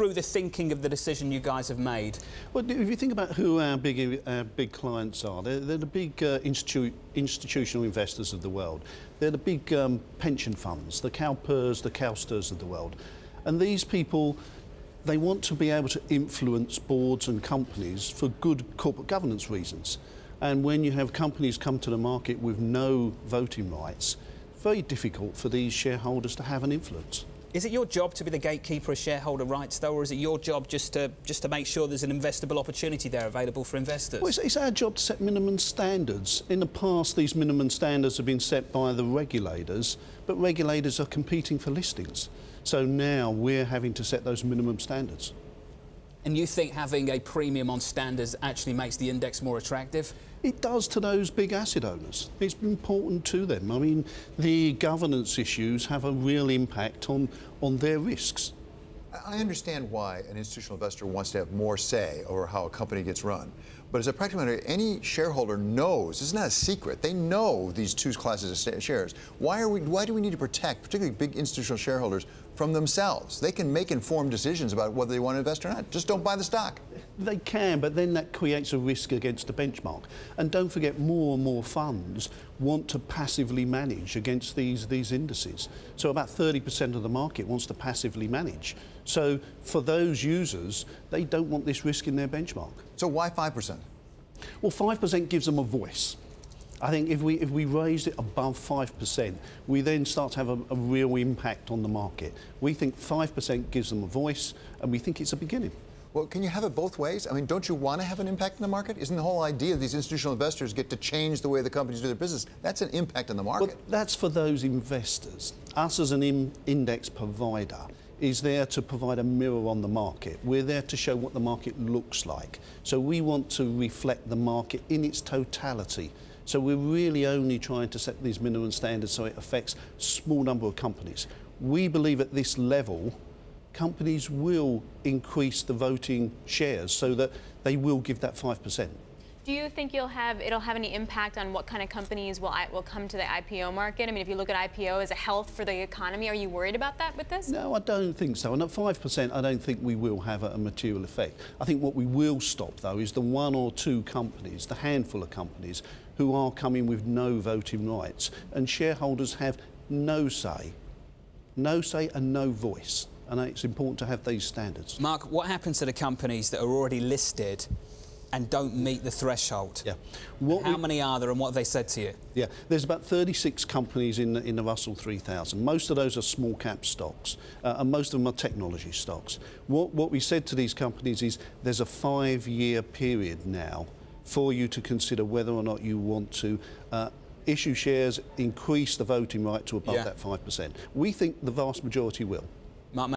through the thinking of the decision you guys have made. Well, if you think about who our big clients are, they're the big institutional investors of the world. They're the big pension funds, the CalPERS, the CalSTRs of the world. And these people, they want to be able to influence boards and companies for good corporate governance reasons. And when you have companies come to the market with no voting rights, it's very difficult for these shareholders to have an influence. Is it your job to be the gatekeeper of shareholder rights, though, or is it your job just to make sure there's an investable opportunity there available for investors? Well, it's our job to set minimum standards. In the past, these minimum standards have been set by the regulators, but regulators are competing for listings. So now we're having to set those minimum standards. And you think having a premium on standards actually makes the index more attractive? It does to those big asset owners. It's important to them. I mean, the governance issues have a real impact on their risks. I understand why an institutional investor wants to have more say over how a company gets run. But as a practical matter, any shareholder knows, it's not a secret, they know these two classes of shares. Why do we need to protect, particularly big institutional shareholders, from themselves? They can make informed decisions about whether they want to invest or not. Just don't buy the stock. They can, but then that creates a risk against the benchmark. And don't forget, more and more funds want to passively manage against these indices. So about 30% of the market wants to passively manage. So for those users, they don't want this risk in their benchmark. So why 5%? Well, 5% gives them a voice. I think if we raise it above 5%, we then start to have a real impact on the market. We think 5% gives them a voice, and we think it's a beginning. Well, can you have it both ways? I mean, don't you want to have an impact in the market? Isn't the whole idea these institutional investors get to change the way the companies do their business? That's an impact in the market. Well, that's for those investors. Us as an index provider is there to provide a mirror on the market. We're there to show what the market looks like. So we want to reflect the market in its totality. So we're really only trying to set these minimum standards so it affects a small number of companies. We believe at this level, companies will increase the voting shares so that they will give that 5%. Do you think it'll have any impact on what kind of companies will come to the IPO market? I mean, if you look at IPO as a health for the economy, are you worried about that with this? No, I don't think so. And at 5%, I don't think we will have a material effect. I think what we will stop, though, is the one or two companies, the handful of companies, who are coming with no voting rights. And shareholders have no say and no voice. And it's important to have these standards. Mark, what happens to the companies that are already listed and don't meet the threshold? Yeah. How many are there and what have they said to you? Yeah, there's about 36 companies in the Russell 3000. Most of those are small cap stocks, and most of them are technology stocks. What we said to these companies is there's a 5-year period now for you to consider whether or not you want to issue shares, increase the voting right to above that 5%. We think the vast majority will.